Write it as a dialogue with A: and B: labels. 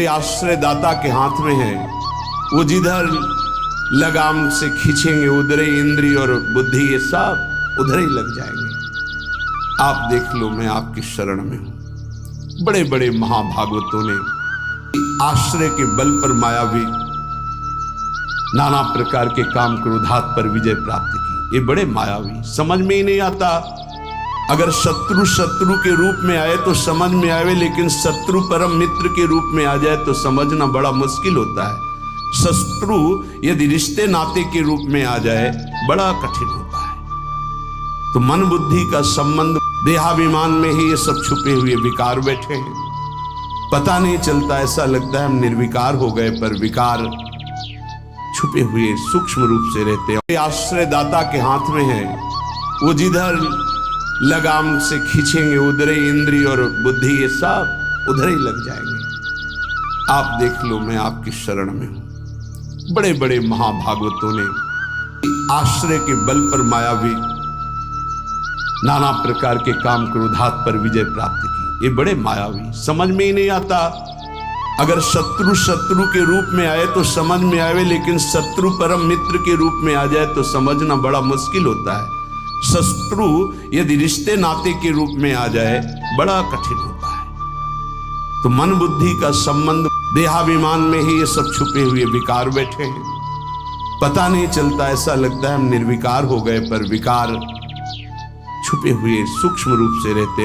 A: आश्रयदाता के हाथ में है, वो जिधर लगाम से खींचेंगे उधर ही इंद्रिय और बुद्धि ये सब उधर ही लग जाएंगे। आप देख लो, मैं आपकी शरण में हूं। बड़े बड़े महाभागवतों ने आश्रय के बल पर मायावी नाना प्रकार के काम क्रोधात पर विजय प्राप्त की। ये बड़े मायावी, समझ में ही नहीं आता। अगर शत्रु शत्रु के रूप में आए तो समझ में आवे, लेकिन शत्रु परम मित्र के रूप में आ जाए तो समझना बड़ा मुश्किल होता है। शत्रु यदि रिश्ते नाते के रूप में आ जाए बड़ा कठिन होता है। तो मन बुद्धि का संबंध, देहाभिमान में ही ये सब छुपे हुए विकार बैठे हैं, पता नहीं चलता। ऐसा लगता है हम निर्विकार हो गए, पर विकार छुपे हुए सूक्ष्म रूप से रहते हैं। आश्रयदाता के हाथ में है, वो जिधर लगाम से खींचेंगे उधर ही इंद्रिय और बुद्धि ये सब उधर ही लग जाएंगे। आप देख लो, मैं आपकी शरण में हूं। बड़े बड़े महाभागवतों ने आश्रय के बल पर मायावी नाना प्रकार के काम क्रोधात पर विजय प्राप्त की। ये बड़े मायावी, समझ में ही नहीं आता। अगर शत्रु शत्रु के रूप में आए तो समझ में आवे, लेकिन शत्रु परम मित्र के रूप में आ जाए तो समझना बड़ा मुश्किल होता है। शत्रु यदि रिश्ते नाते के रूप में आ जाए बड़ा कठिन होता है। तो मन बुद्धि का संबंध, देहाभिमान में ही ये सब छुपे हुए विकार बैठे हैं, पता नहीं चलता। ऐसा लगता है हम निर्विकार हो गए, पर विकार छुपे हुए सूक्ष्म रूप से रहते हैं।